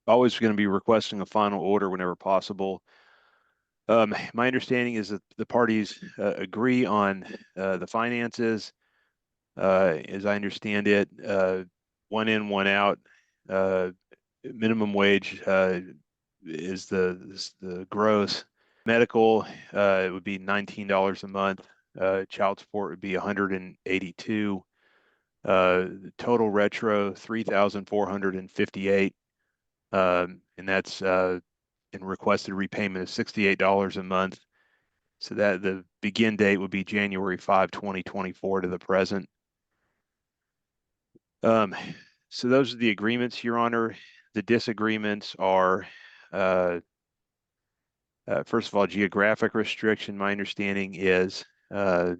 always going to be requesting a final order whenever possible. My understanding is that the parties agree on the finances. As I understand it, one in, one out. Minimum wage is the gross. Medical, it would be $19 a month. Child support would be 182. Total retro 3,458. And that's in requested repayment of $68 a month. So that the begin date would be January 5, 2024 to the present. So those are the agreements, Your Honor. The disagreements are, first of all, geographic restriction. My understanding is mom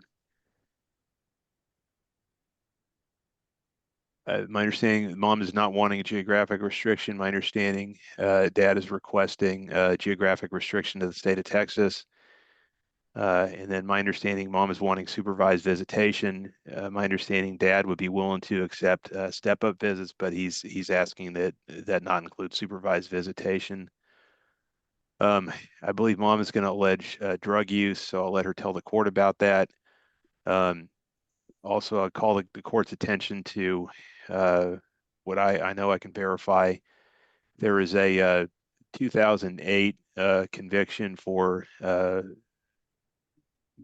is not wanting a geographic restriction. My understanding, dad is requesting a geographic restriction to the state of Texas. And then my understanding, mom is wanting supervised visitation. My understanding, dad would be willing to accept step-up visits, but he's asking that not include supervised visitation. I believe mom is going to allege drug use, so I'll let her tell the court about that. Also, I'll call the court's attention to what I know I can verify. There is a 2008 conviction for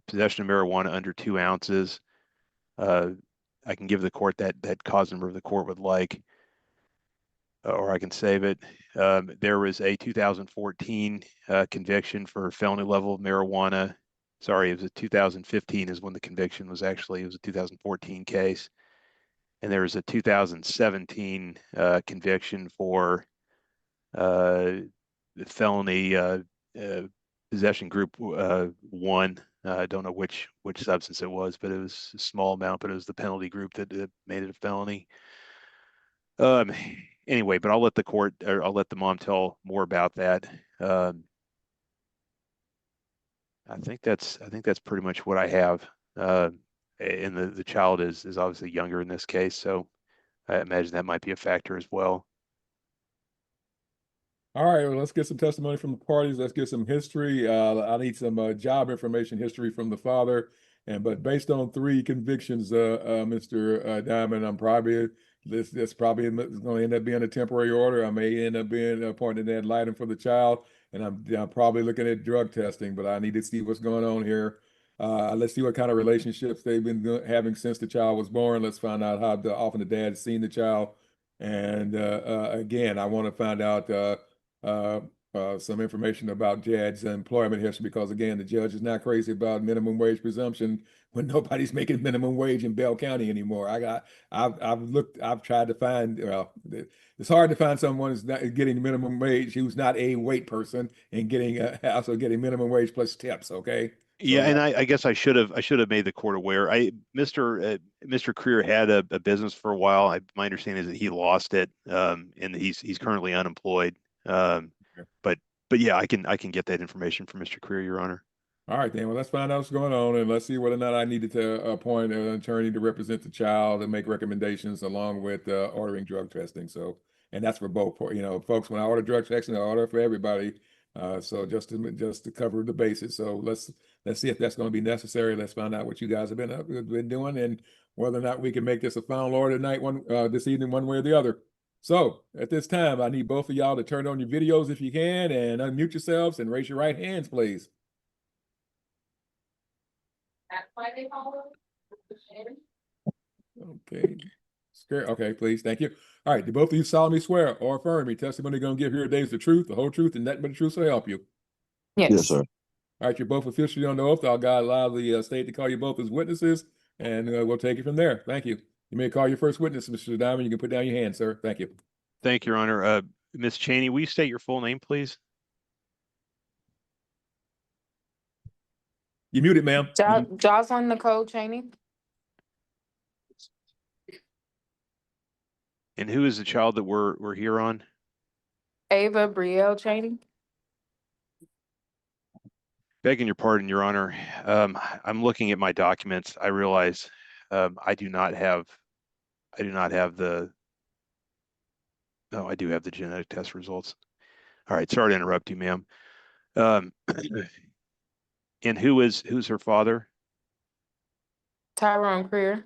possession of marijuana under 2 ounces. I can give the court that cause number if the court would like, or I can save it. There was a 2014 conviction for felony level of marijuana. Sorry, it was a 2015 is when the conviction was actually, it was a 2014 case. And there was a 2017 conviction for felony possession group 1. I don't know which substance it was, but it was a small amount, but it was the penalty group that made it a felony. Anyway, but I'll let the court, or I'll let the mom tell more about that. I think that's pretty much what I have. And the child is obviously younger in this case, so I imagine that might be a factor as well. All right, well, let's get some testimony from the parties. Let's get some history. I need some job information history from the father. But based on 3 convictions, Mr. Diamond, I'm probably this probably is going to end up being a temporary order. I may end up being appointed ad litem for the child, and I'm probably looking at drug testing. But I need to see what's going on here. Let's see what kind of relationships they've been having since the child was born. Let's find out how often the dad's seen the child. And again, I want to find out some information about Jad's employment history, because again, the judge is not crazy about minimum wage presumption when nobody's making minimum wage in Bell County anymore. I've tried to find, well, it's hard to find someone who's not getting minimum wage who's not a wait person and getting also getting minimum wage plus tips. Okay. Yeah, and I guess I should have made the court aware. Mr. Creer had a business for a while. My understanding is that he lost it, and he's currently unemployed. But yeah, I can get that information from Mr. Creer, Your Honor. All right, then. Well, let's find out what's going on, and let's see whether or not I needed to appoint an attorney to represent the child and make recommendations along with ordering drug testing. So, and that's for both, folks. When I order drug testing, I order for everybody. So just to cover the bases. So let's see if that's going to be necessary. Let's find out what you guys have been doing, and whether or not we can make this a final order tonight, this evening, one way or the other. So at this time, I need both of y'all to turn on your videos if you can, and unmute yourselves and raise your right hands, please. That's why they call Okay. Okay, please. Thank you. All right. Do both of you solemnly swear or affirm me testimony you're going to give here today is the truth, the whole truth, and nothing but the truth, so help you? Yes, sir. All right. You're both officially on the oath. I'll allow the state to call you both as witnesses, and we'll take it from there. Thank you. You may call your first witness, Mr. Diamond. You can put down your hand, sir. Thank you. Thank you, Your Honor. Ms. Cheney, will you state your full name, please? You muted, ma'am. Jocelyn Nicole Cheney. And who is the child that we're here on? Ava Brielle Cheney. Begging your pardon, Your Honor. I'm looking at my documents. I realize I do not have the Oh, I do have the genetic test results. All right, sorry to interrupt you, ma'am. Um, and who's her father? Tyrone Creer.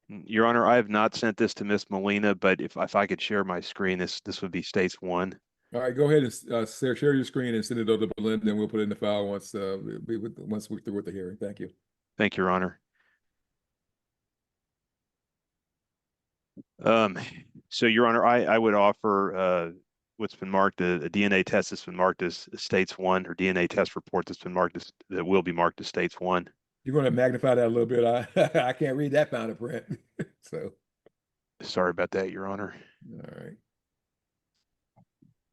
Your Honor, I have not sent this to Miss Molina, but if I could share my screen, this would be States 1. All right, go ahead and share your screen and send it over to Belinda, and we'll put it in the file once once we're through with the hearing. Thank you. Thank you, Your Honor. So Your Honor, I would offer what's been marked a DNA test that's been marked as States 1, or DNA test report that's been marked as that will be marked as States 1. You're going to magnify that a little bit. I can't read that fine print. So, Sorry about that, Your Honor. all right.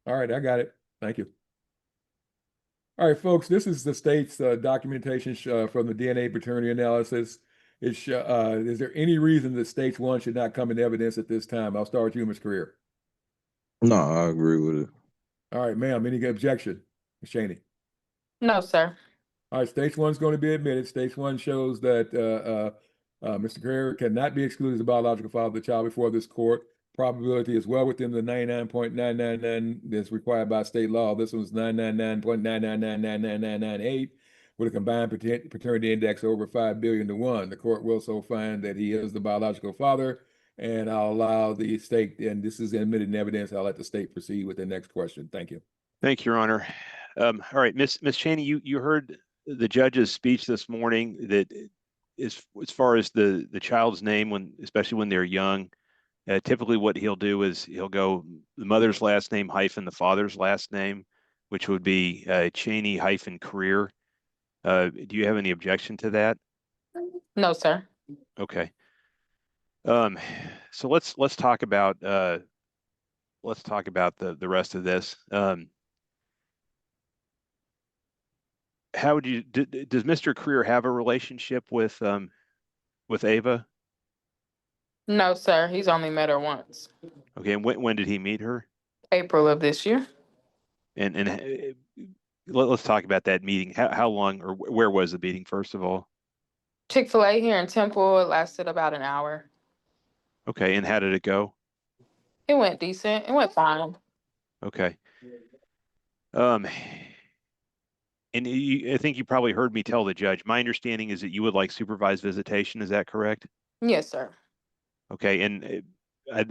All right, I got it. Thank you. All right, folks, this is the state's documentation from the DNA paternity analysis. Is there any reason that States 1 should not come in evidence at this time? I'll start with you, Ms. Creer. No, I agree with it. All right, ma'am, any objection? Ms. Cheney. No, sir. All right, States 1 is going to be admitted. States 1 shows that Mr. Creer cannot be excluded as a biological father of the child before this court. Probability is well within the 99.999 that's required by state law. This one's 999.9999998 with a combined paternity index over 5 billion to 1. The court will so find that he is the biological father, and I'll allow the state, and this is admitted in evidence. I'll let the state proceed with the next question. Thank you. Thank you, Your Honor. All right, Miss Cheney, you heard the judge's speech this morning that is as far as the child's name, especially when they're young. Typically what he'll do is he'll go the mother's last name hyphen the father's last name, which would be Cheney hyphen Creer. Do you have any objection to that? No, sir. Okay. So let's talk about the rest of this. How would you does Mr. Creer have a relationship with Ava? No, sir. He's only met her once. Okay, and when did he meet her? April of this year. And let's talk about that meeting. How long or where was the meeting, first of all? Chick-fil-A here in Temple. It lasted about an hour. Okay, and how did it go? It went decent. It went fine. Okay. And I think you probably heard me tell the judge, my understanding is that you would like supervised visitation. Is that correct? Yes, sir. Okay, and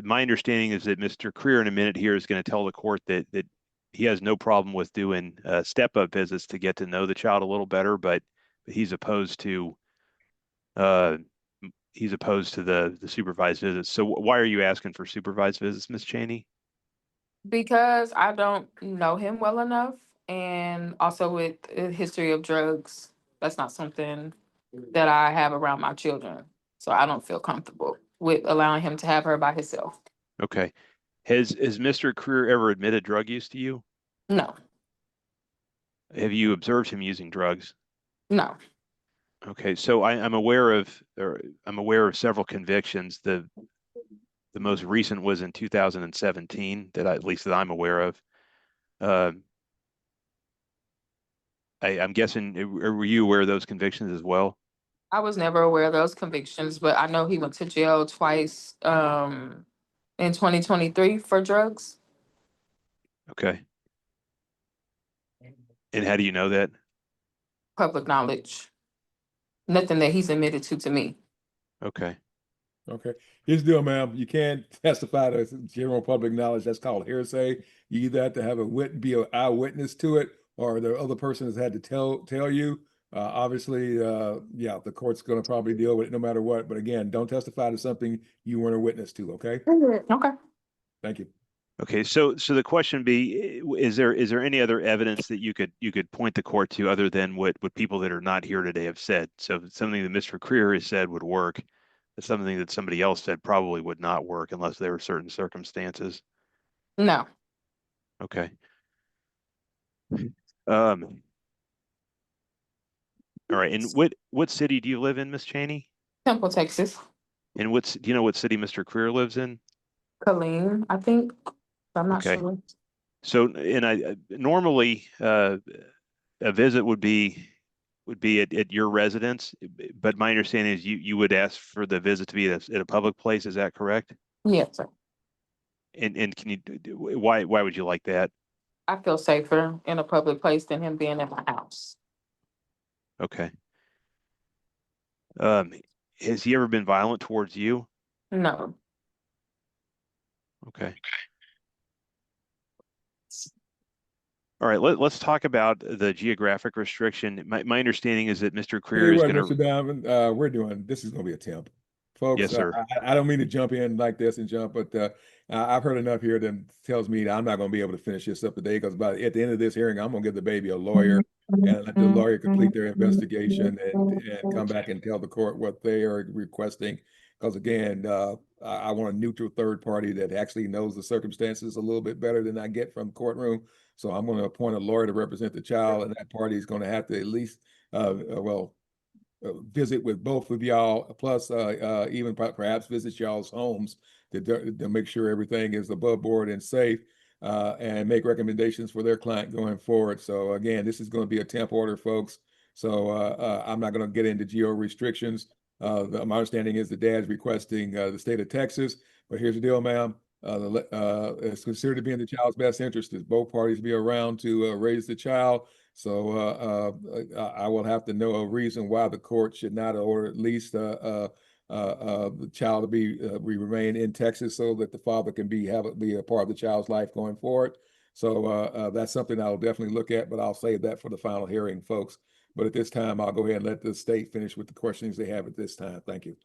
my understanding is that Mr. Creer in a minute here is going to tell the court that he has no problem with doing step-up visits to get to know the child a little better, but he's opposed to the supervised visits. So why are you asking for supervised visits, Ms. Cheney? Because I don't know him well enough, and also with a history of drugs, that's not something that I have around my children. So I don't feel comfortable with allowing him to have her by himself. Okay. Has Mr. Creer ever admitted drug use to you? No, Have you observed him using drugs? no. Okay, so I'm aware of several convictions. The most recent was in 2017 at least that I'm aware of. I'm guessing, were you aware of those convictions as well? I was never aware of those convictions, but I know he went to jail twice in 2023 for drugs. Okay. And how do you know that? Public knowledge. Nothing that he's admitted to me. Okay. Okay. Here's the deal, ma'am. You can't testify to general public knowledge. That's called hearsay. You either have to have be an eyewitness to it, or the other person has had to tell you. Obviously, yeah, the court's going to probably deal with it no matter what. But again, don't testify to something you weren't a witness to. Okay. Okay. Thank you. Okay. So the question be, is there any other evidence that you could point the court to other than what people that are not here today have said? So something that Mr. Creer has said would work. Something that somebody else said probably would not work unless there were certain circumstances. No. Okay. All right. And what city do you live in, Miss Cheney? Temple, Texas. And do you know what city Mr. Creer lives in? Colleen, I think. I'm not Okay. sure. So, and normally a visit would be at your residence, but my understanding is you would ask for the visit to be at a public place. Is that correct? Yes, sir. And can you, why would you like that? I feel safer in a public place than him being in my house. Okay. Has he ever been violent towards you? No. Okay. All right, let's talk about the geographic restriction. My understanding is that Mr. Tell Creer you is what, going Mr. to, Diamond, this is gonna be a temp. yes, Folks, sir. I don't mean to jump in like this and jump, but I've heard enough here that tells me that I'm not gonna be able to finish this up today because at the end of this hearing, I'm gonna give the baby a lawyer and let the lawyer complete their investigation and come back and tell the court what they are requesting. Because again, I want a neutral third party that actually knows the circumstances a little bit better than I get from the courtroom. So I'm going to appoint a lawyer to represent the child, and that party is going to have to at least, visit with both of y'all, plus even perhaps visit y'all's homes to make sure everything is above board and safe, and make recommendations for their client going forward. So again, this is going to be a temp order, folks. So I'm not going to get into geo restrictions. My understanding is the dad's requesting the state of Texas, but here's the deal, ma'am. It's considered to be in the child's best interest that both parties be around to raise the child. So I will have to know a reason why the court should not order at least the child to be remain in Texas so that the father can be a part of the child's life going forward. So that's something I'll definitely look at, but I'll save that for the final hearing, folks. But at this time, I'll go ahead and let the state finish with the questions they have at this time. Thank you.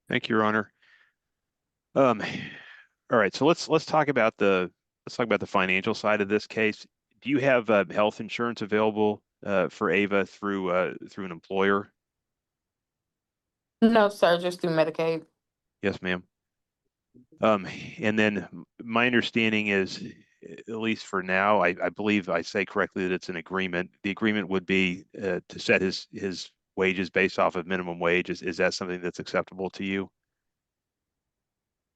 Thank you, Your Honor. All right, so let's talk about the financial side of this case. Do you have health insurance available for Ava through an employer? No, sir, just through Medicaid. Yes, ma'am. And then my understanding is, at least for now, I believe I say correctly that it's an agreement. The agreement would be to set his wages based off of minimum wage. Is that something that's acceptable to you?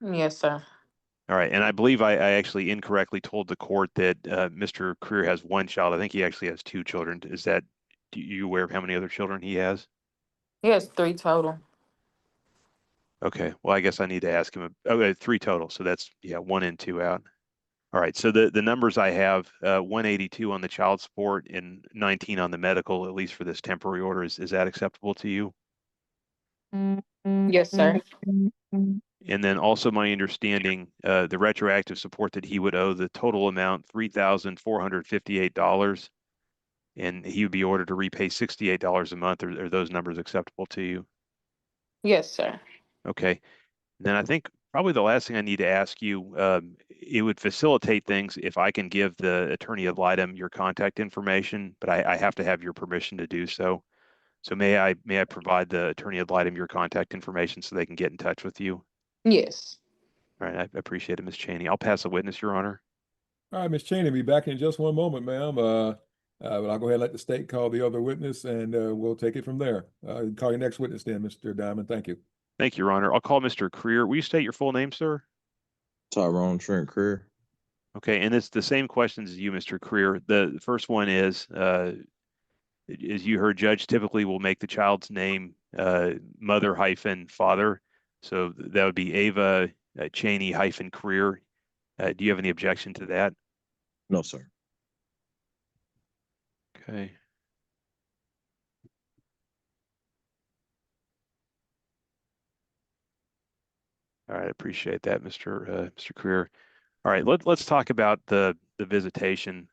Yes, sir. All right, and I believe I actually incorrectly told the court that Mr. Creer has one child. I think he actually has two children. You aware of how many other children he has? He has 3 total. Okay, well, I guess I need to ask him. Okay, 3 total. So that's, yeah, 1 and 2 out. All right, so the numbers I have, 182 on the child support and 19 on the medical, at least for this temporary order. Is that acceptable to you? Yes, sir. And then also my understanding, the retroactive support that he would owe, the total amount, $3,458, and he would be ordered to repay $68 a month. Are those numbers acceptable to you? Yes, sir. Okay. Then I think probably the last thing I need to ask you, it would facilitate things if I can give the attorney ad litem your contact information, but I have to have your permission to do so. So may I provide the attorney ad litem your contact information so they can get in touch with you? Yes. All right, I appreciate it, Ms. Cheney. I'll pass the witness, Your Honor. All right, Ms. Cheney, be back in just one moment, ma'am. But I'll go ahead and let the state call the other witness, and we'll take it from there. Call your next witness then, Mr. Diamond. Thank you. Thank you, Your Honor. I'll call Mr. Creer. Will you state your full name, sir? Tyrone, Trent, Creer. Okay, and it's the same questions as you, Mr. Creer. The first one is, as you heard, judge typically will make the child's name mother hyphen father. So that would be Ava Cheney hyphen Creer. Do you have any objection to that? No, sir. Okay. All right, I appreciate that, Mr. Creer. All right, let's talk about the visitation.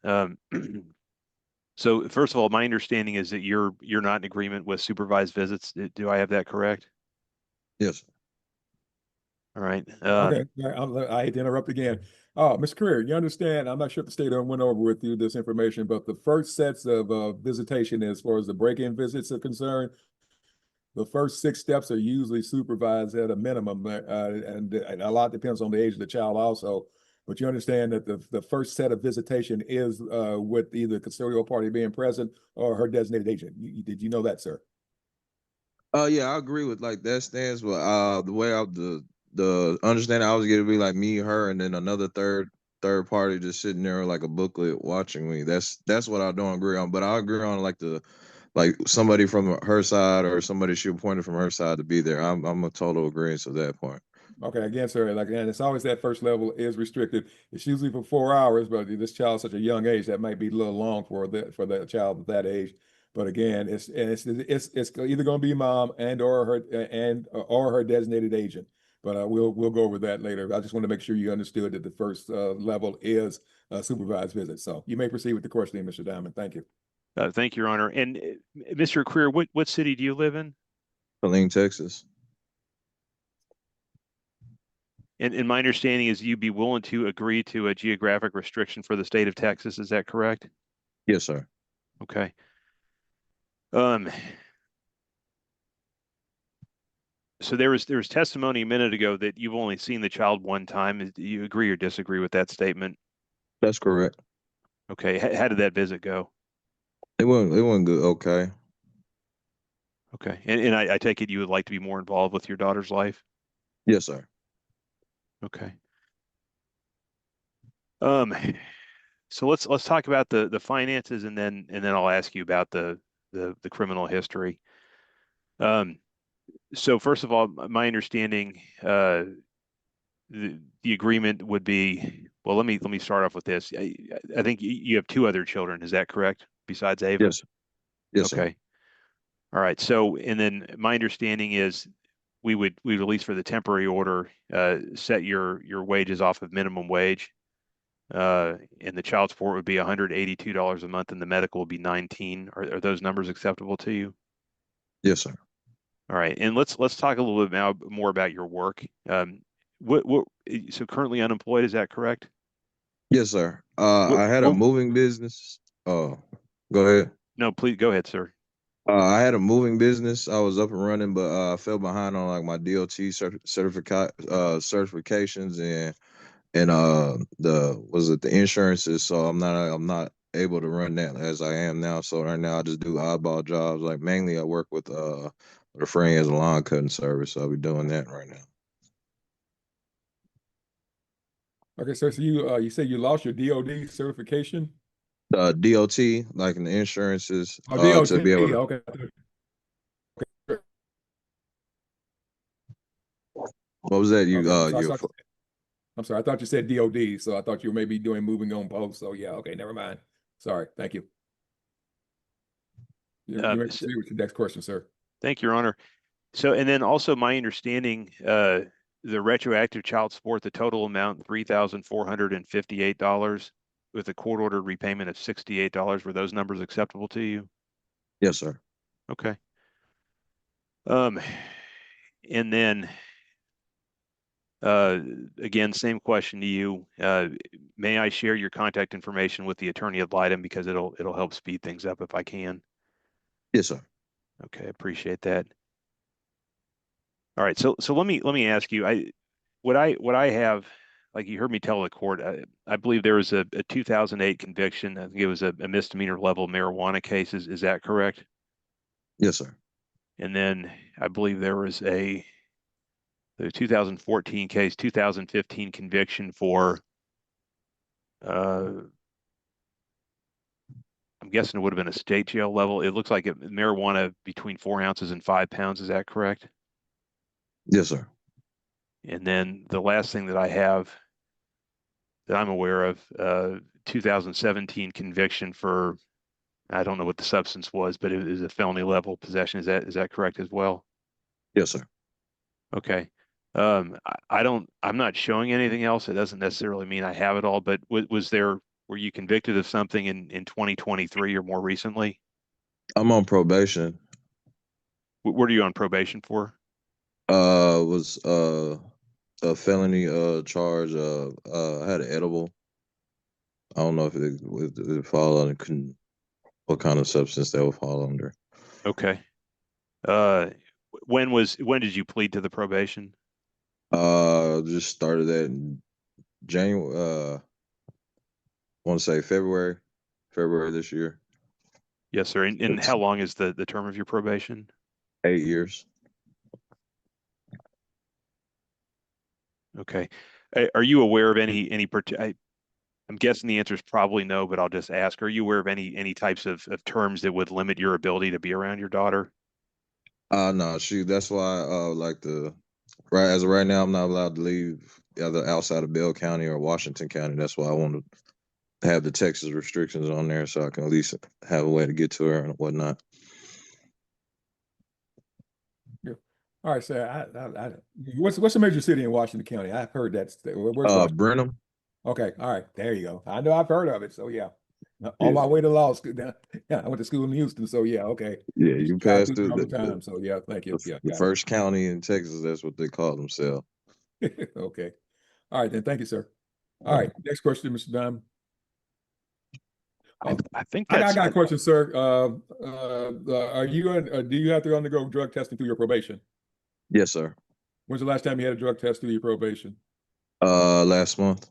So first of all, my understanding is that you're not in agreement with supervised visits. Do I have that correct? Yes, sir. All right. Okay, I hate to interrupt again. Ms. Creer, you understand, I'm not sure if the state went over with you this information, but the first sets of visitation as far as the break-in visits are concerned, the first 6 steps are usually supervised at a minimum, and a lot depends on the age of the child also. But you understand that the first set of visitation is with either custodial party being present or her designated agent. Did you know that, sir? Yeah, I agree with like that stance, but the way the understanding I was getting to be like me, her, and then another third party just sitting there like a booklet watching me. That's what I don't agree on. But I agree on like somebody from her side or somebody she appointed from her side to be there. I'm a total agreement to that point. Okay, again, sir, like, and it's always that first level is restricted. It's usually for 4 hours, but this child's such a young age that might be a little long for that child at that age. But again, it's either going to be mom or her designated agent. But we'll go over that later. I just want to make sure you understood that the first level is a supervised visit. So you may proceed with the questioning, Mr. Diamond. Thank you. Thank you, Your Honor. And Mr. Creer, what city do you live in? Killeen, Texas. And my understanding is you'd be willing to agree to a geographic restriction for the state of Texas. Is that correct? Yes, sir. Okay. So there was testimony a minute ago that you've only seen the child one time. Do you agree or disagree with that statement? That's correct. Okay. How did that visit go? It wasn't good. Okay. Okay. And I take it you would like to be more involved with your daughter's life? Yes, sir. Okay. So let's talk about the finances, and then I'll ask you about the criminal history. So first of all, my understanding, the agreement would be, well, let me start off with this. I think you have two other children. Is that correct? Besides Ava? Yes. Yes, Okay. sir. All right. So, and then my understanding is we'd at least for the temporary order, set your wages off of minimum wage. And the child support would be $182 a month, and the medical would be 19. Are those numbers acceptable to you? Yes, sir. All right, and let's talk a little bit now more about your work. So currently unemployed, is that correct? Yes, sir. What, I had a what, moving business. Go ahead. no, please go ahead, sir. I had a moving business. I was up and running, but I fell behind on like my DOT certifications and the insurances. So I'm not able to run that as I am now. So right now I just do oddball jobs. Like mainly I work with a friend has a lawn cutting service. So I'll be doing that right now. Okay, sir. So you say you lost your DOD certification? DOT, like in the insurances, Oh, DOT. to be able to. Okay. What was that? I'm sorry. I thought you said DOD, so I thought you were maybe doing moving on post. So yeah, okay, never mind. Sorry. Thank you. You may proceed with the next question, sir. Thank you, Your Honor. So, and then also my understanding, the retroactive child support, the total amount $3,458 with a court-ordered repayment of $68. Were those numbers acceptable to you? Yes, sir. Okay. And then again, same question to you. May I share your contact information with the attorney ad litem, because it'll help speed things up if I can? Yes, sir. Okay, appreciate that. All right, so let me ask you, what I have, like you heard me tell the court, I believe there was a 2008 conviction. I think it was a misdemeanor level marijuana case. Is that correct? Yes, sir. And then I believe there was the 2014 case, 2015 conviction for, I'm guessing it would have been a state jail level. It looks like marijuana between 4 ounces and 5 pounds. Is that correct? Yes, sir. And then the last thing that I have that I'm aware of, 2017 conviction for, I don't know what the substance was, but it was a felony level possession. Is that correct as well? Yes, sir. Okay. I'm not showing anything else. It doesn't necessarily mean I have it all, but were you convicted of something in 2023 or more recently? I'm on probation. What are you on probation for? Was a felony charge. I had an edible. I don't know if it would fall under what kind of substance that would fall under. Okay. When did you plead to the probation? Just started that in January. I want to say February this year. Yes, sir. And how long is the term of your probation? 8 years. Okay. Are you aware of any I'm guessing the answer is probably no, but I'll just ask, are you aware of any types of terms that would limit your ability to be around your daughter? No, that's why I like to Right, as of right now, I'm not allowed to leave either outside of Bell County or Washington County. That's why I want to have the Texas restrictions on there so I can at least have a way to get to her and whatnot. Yeah. All right, so what's the major city in Washington County? I've heard that. Where's Washington? Brenham. Okay, all right, there you go. I know I've heard of it, so yeah. On Yeah. my way to law school, yeah, I went to school in Houston, so yeah, okay. Yeah, Used you to drive passed through through there all the time, so yeah, thank you. Yeah, the got first county in Texas. That's what they call themselves. it. Okay. All right, then, thank you, sir. All right, next question, Mr. Diamond. I think I that's, got a question, sir. Are you do you have to undergo drug testing through your probation? Yes, sir. When's the last time you had a drug test through your probation? Last month.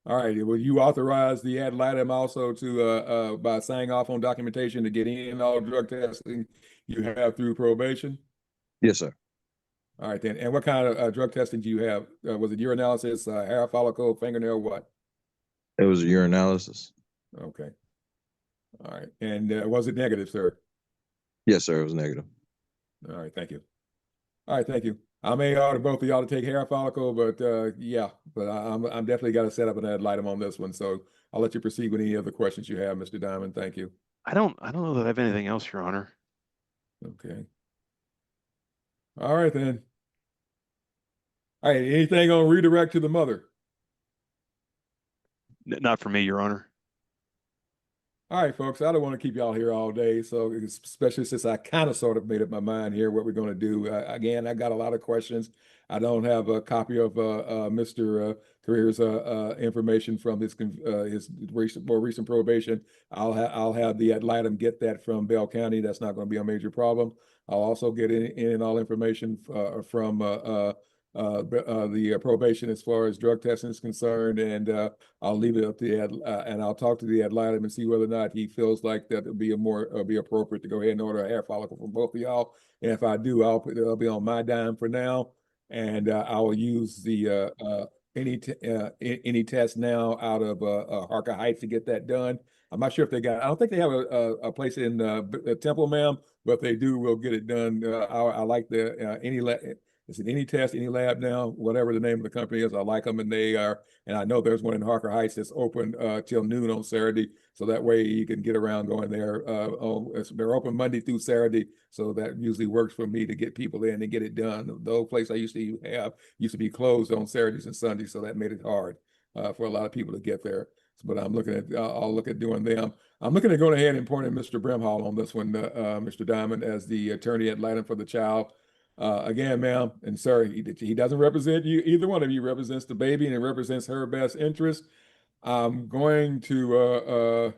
All right, will you authorize the ad litem also to by signing off on documentation to get any and all drug testing you have through probation? Yes, sir. All right, then. And what kind of drug testing do you have? Was it urinalysis, hair follicle, fingernail, what? It was a urinalysis. Okay. All right. And was it negative, sir? Yes, sir. It was negative. All right, thank you. All right, thank you. I may order both of y'all to take hair follicle, but yeah, but I'm definitely got to set up an ad litem on this one. So I'll let you proceed with any other questions you have, Mr. Diamond. Thank you. I don't know that I have anything else, Your Honor. Okay. All right, then. All right, anything on redirect to the mother? Not for me, Your Honor. All right, folks, I don't want to keep y'all here all day. So especially since I kind of sort of made up my mind here what we're going to do. Again, I got a lot of questions. I don't have a copy of Mr. Creer's information from his more recent probation. I'll have the ad litem get that from Bell County. That's not going to be a major problem. I'll also get in all information from the probation as far as drug testing is concerned, and I'll leave it up to the and I'll talk to the ad litem and see whether or not he feels like that would be be appropriate to go ahead and order a hair follicle from both of y'all. And if I do, it'll be on my dime for now, and I will use the any test now out of Harker Heights to get that done. I'm not sure if they got. I don't think they have a place in Temple, ma'am, but if they do, we'll get it done. I like the any. Is it any test, any lab now, whatever the name of the company is? I like them, and they are. And I know there's one in Harker Heights that's open till noon on Saturday, so that way you can get around going there. They're open Monday through Saturday, so that usually works for me to get people in and get it done. The old place I used to be closed on Saturdays and Sundays, so that made it hard for a lot of people to get there. But I'm looking at, I'll look at doing them. I'm looking at going ahead and appointing Mr. Brimhall on this one, Mr. Diamond, as the attorney ad litem for the child. Again, ma'am and sir, he doesn't represent you. Either one of you represents the baby, and it represents her best interest. I'm going to,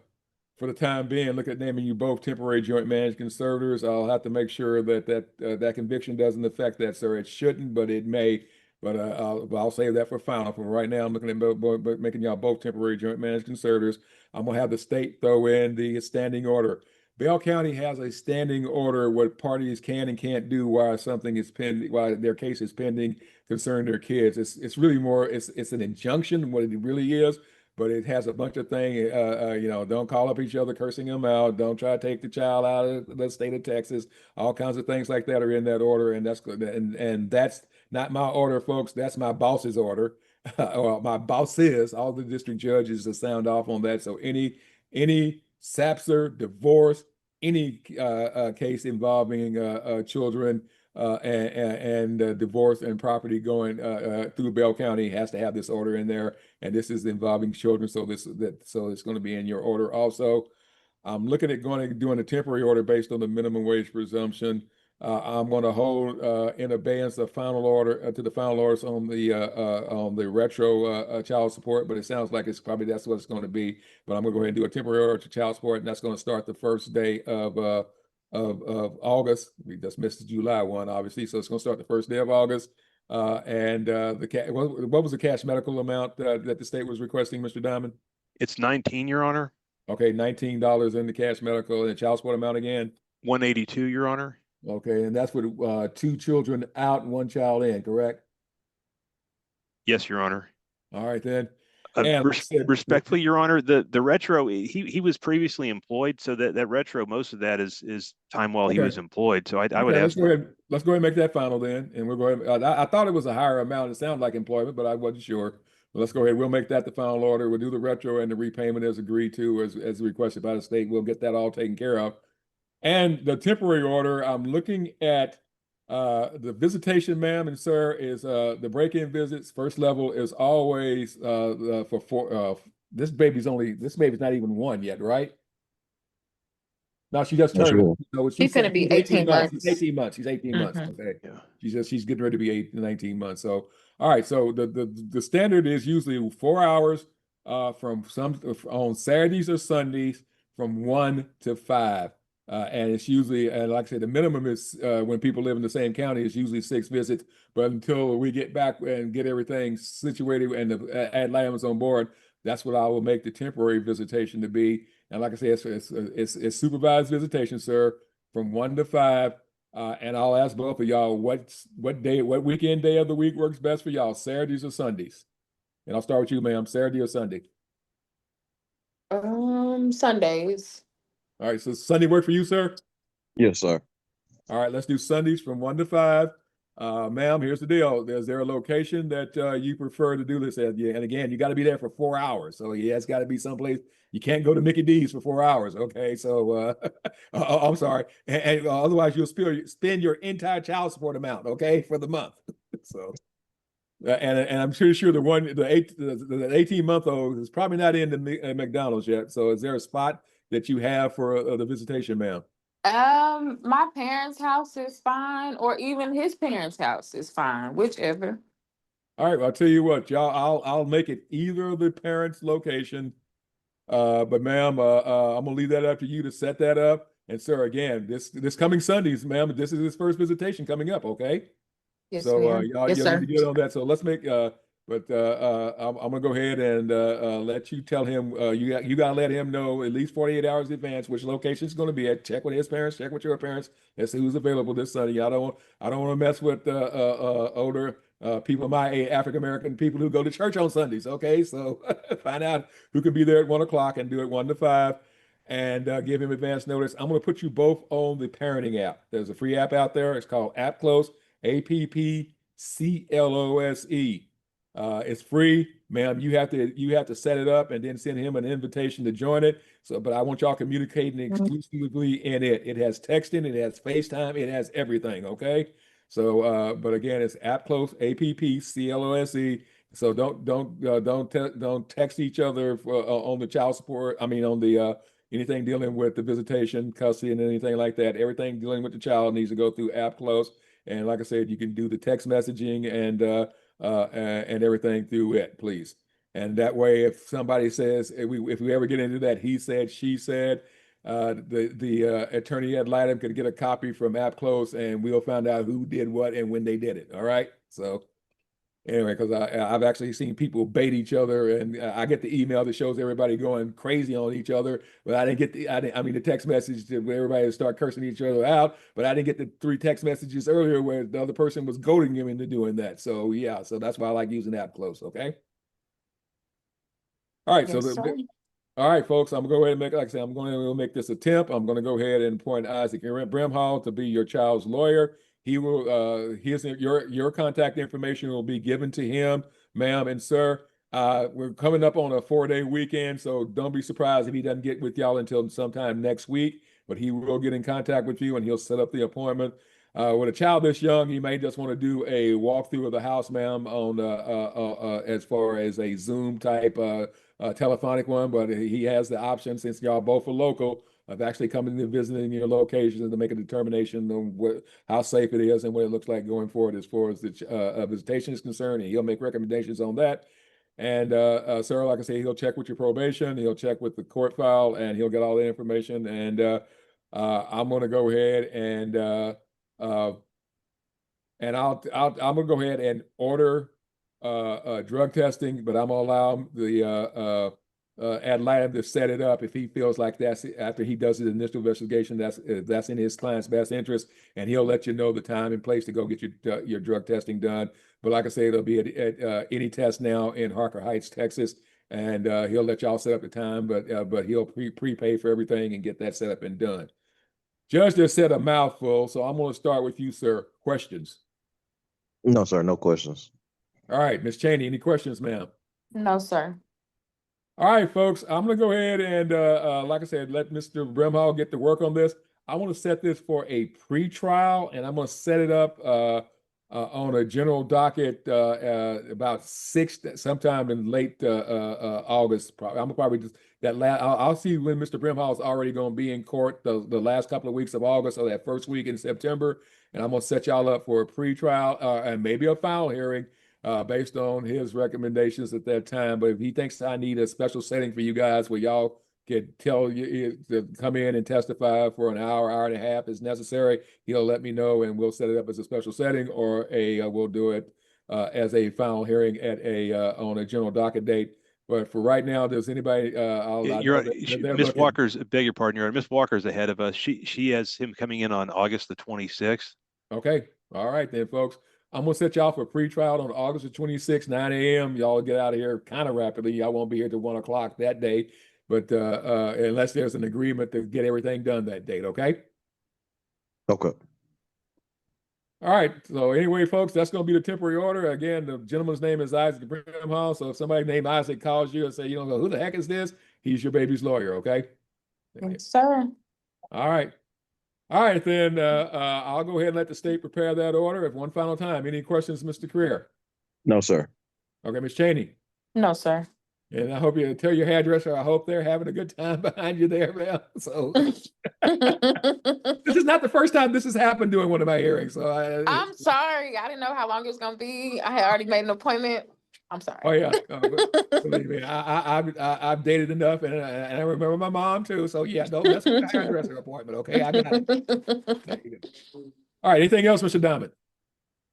for the time being, look at naming you both temporary joint managed conservators. I'll have to make sure that that conviction doesn't affect that, sir. It shouldn't, but it may. But I'll save that for final. For right now, I'm looking at making y'all both temporary joint managed conservators. I'm gonna have the state throw in the standing order. Bell County has a standing order what parties can and can't do while something is pending, while their case is pending concerning their kids. It's really more, it's an injunction, what it really is, but it has a bunch of things, you know, don't call up each other, cursing them out, don't try to take the child out of the state of Texas, all kinds of things like that are in that order, and that's good. And that's not my order, folks, that's my boss's order. Well, my boss is, all the district judges to sound off on that. So any SAPSR, divorce, any case involving children and divorce and property going through Bell County has to have this order in there, and this is involving children, so so it's going to be in your order also. I'm looking at doing a temporary order based on the minimum wage presumption. I'm going to hold in abeyance the final order to the final orders on the retro child support, but it sounds like it's probably that's what it's going to be. But I'm going to go ahead and do a temporary order to child support, and that's going to start the first day of August. We just missed the July one, obviously, so it's going to start the first day of August. And what was the cash medical amount that the state was requesting, Mr. Diamond? It's 19, Your Honor. Okay, $19 in the cash medical, and the child support amount again? 182, Your Honor. Okay, and that's with 2 children out and 1 child in, correct? Yes, Your Honor. All right, then. And like I said, Respectfully, Your Honor, the retro, he was previously employed, so that retro, most of that is time while he Okay. was employed. So I would okay, ask. let's go ahead and make that final then. And we'll go ahead. I thought it was a higher amount. It sounded like employment, but I wasn't sure. But let's go ahead. We'll make that the final order. We'll do the retro and the repayment as agreed to, as requested by the state. We'll get that all taken care of. And the temporary order, I'm looking at the visitation, ma'am and sir, is the break-in visits. First level is always for four. This baby's not even 1 yet, right? No, she just That's turned. right. No, She's gonna be 18 months. She's 18 months. She's 18 months. Mhm. Okay. Yeah. She's getting ready to be 19 months. So all right. So the standard is usually 4 hours from some on Saturdays or Sundays from 1 to 5. And it's usually, and like I said, the minimum is when people live in the same county, it's usually 6 visits. But until we get back and get everything situated and the ad litem's on board, that's what I will make the temporary visitation to be. And like I said, it's supervised visitation, sir, from 1 to 5. And I'll ask both of y'all what weekend day of the week works best for y'all, Saturdays or Sundays? And I'll start with you, ma'am, Saturday or Sunday? Sundays. All right, so Sunday work for you, sir? Yes, sir. All right, let's do Sundays from 1 to 5. Ma'am, here's the deal. Is there a location that you prefer to do this at? Yeah, and again, you got to be there for 4 hours. So yeah, it's got to be someplace. You can't go to Mickey D's for 4 hours. Okay, so I'm sorry, and otherwise you'll spend your entire child support amount. Okay, for the month. So. And I'm pretty sure the 18-month-old is probably not in the McDonald's yet. So is there a spot that you have for the visitation, ma'am? My parents' house is fine, or even his parents' house is fine, whichever. All right, well, I'll tell you what, y'all. I'll make it either of the parents' location. But ma'am, I'm gonna leave that up to you to set that up. And sir, again, this coming Sundays, ma'am, this is his first visitation coming up. Okay. Yes, So ma'am. y'all Yes, need sir. to get on that. So let's make but I'm gonna go ahead and let you tell him you gotta let him know at least 48 hours in advance which location it's gonna be at. Check with his parents, check with your parents, and see who's available this Sunday. I don't want to mess with older people, my African American people who go to church on Sundays. Okay, so find out who can be there at 1 o'clock and do it 1 to 5. And give him advance notice. I'm going to put you both on the parenting app. There's a free app out there. It's called App Close. APPCLOSE. It's free, ma'am. You have to set it up and then send him an invitation to join it. So, but I want y'all communicating exclusively in it. It has texting, it has FaceTime, it has everything. Okay. So, but again, it's App Close, APPCLOSE. So don't text each other on the child support. I mean, on the anything dealing with the visitation, custody, and anything like that. Everything dealing with the child needs to go through App Close. And like I said, you can do the text messaging and everything through it, please. And that way, if somebody says, if we ever get into that, he said, she said, the attorney ad litem could get a copy from App Close, and we'll find out who did what and when they did it. All right. So anyway, because I've actually seen people bait each other, and I get the email that shows everybody going crazy on each other, but I didn't get the text message to where everybody start cursing each other out, but I didn't get the 3 text messages earlier where the other person was goading him into doing that. So yeah, so that's why I like using App Close. Okay. All right. Yes, So sir. all right, folks, I'm going to go ahead and like I said, I'm going to make this attempt. I'm going to go ahead and appoint Isaac Brimhall to be your child's lawyer. He will, your contact information will be given to him, ma'am and sir. We're coming up on a 4-day weekend, so don't be surprised if he doesn't get with y'all until sometime next week, but he will get in contact with you and he'll set up the appointment. With a child this young, he may just want to do a walkthrough of the house, ma'am, on as far as a Zoom type telephonic one, but he has the option, since y'all both are local, of actually coming and visiting your locations and to make a determination on how safe it is and what it looks like going forward as far as the visitation is concerned, and he'll make recommendations on that. And sir, like I say, he'll check with your probation, he'll check with the court file, and he'll get all the information. And I'm going to go ahead and I'm gonna go ahead and order drug testing, but I'm gonna allow the ad litem to set it up if he feels like that's after he does his initial investigation. That's in his client's best interest, and he'll let you know the time and place to go get your drug testing done. But like I say, it'll be at any test now in Harker Heights, Texas, and he'll let y'all set up the time, but he'll prepay for everything and get that set up and done. Judge just said a mouthful, so I'm going to start with you, sir. Questions? No, sir, no questions. All right, Ms. Cheney, any questions, ma'am? No, sir. All right, folks, I'm going to go ahead and, like I said, let Mr. Brimhall get to work on this. I want to set this for a pre-trial, and I'm going to set it up on a general docket about sometime in late August. Probably. I'm probably just I'll see when Mr. Brimhall is already going to be in court the last couple of weeks of August or that first week in September, and I'm going to set y'all up for a pre-trial and maybe a final hearing. Based on his recommendations at that time. But if he thinks I need a special setting for you guys where y'all can tell you to come in and testify for an hour and a half is necessary, he'll let me know and we'll set it up as a special setting, or we'll do it as a final hearing at on a general docket date. But for right now, does anybody? Miss Walker's. Beg your pardon, Your Honor. Miss Walker's ahead of us. She has him coming in on August the 26th. Okay. All right then, folks. I'm going to set y'all for pre-trial on August the 26th, 9 a.m. Y'all get out of here kind of rapidly. Y'all won't be here till 1 o'clock that day, but unless there's an agreement to get everything done that date, okay? Okay. All right. So anyway, folks, that's going to be the temporary order. Again, the gentleman's name is Isaac Brimhall. So if somebody named Isaac calls you and say, you don't know who the heck is this, he's your baby's lawyer, okay? Yes, sir. All right. All right, then I'll go ahead and let the state prepare that order. If one final time, any questions, Mr. Creer? No, sir. Okay, Ms. Cheney. No, sir. And I hope you tell your hairdresser, I hope they're having a good time behind you there, man. So this is not the first time this has happened during one of my hearings. So I'm sorry. I didn't know how long it was going to be. I had already made an appointment. I'm sorry. Oh yeah, believe me, I've dated enough, and I remember my mom too. So yeah, don't mess with the hairdresser appointment, okay? I got it. All right, anything else, Mr. Diamond?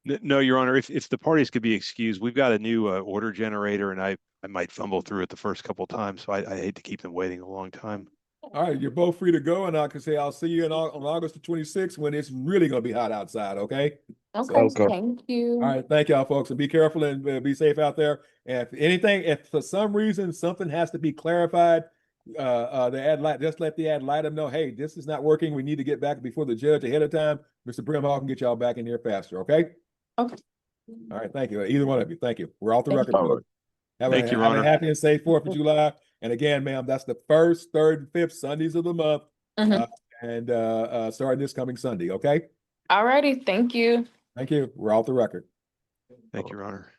No, Your Honor. If the parties could be excused, we've got a new order generator, and I might fumble through it the first couple of times, so I hate to keep them waiting a long time. All right, you're both free to go, and I can say I'll see you on August the 26th when it's really going to be hot outside, okay? Okay, thank you. All right, thank y'all, folks, and be careful and be safe out there. And if for some reason something has to be clarified, just let the ad litem know, hey, this is not working. We need to get back before the judge ahead of time. Mr. Brimhall can get y'all back in here faster, okay? Okay. All right, thank you. Either one of you, thank you. We're off the record. Thank you, Your have Honor. a happy and safe 4th of July. And again, ma'am, that's the 1st, 3rd, and 5th Sundays of the month. And starting this coming Sunday, okay? All righty, thank you. Thank you. We're off the record. Thank you, Your Honor.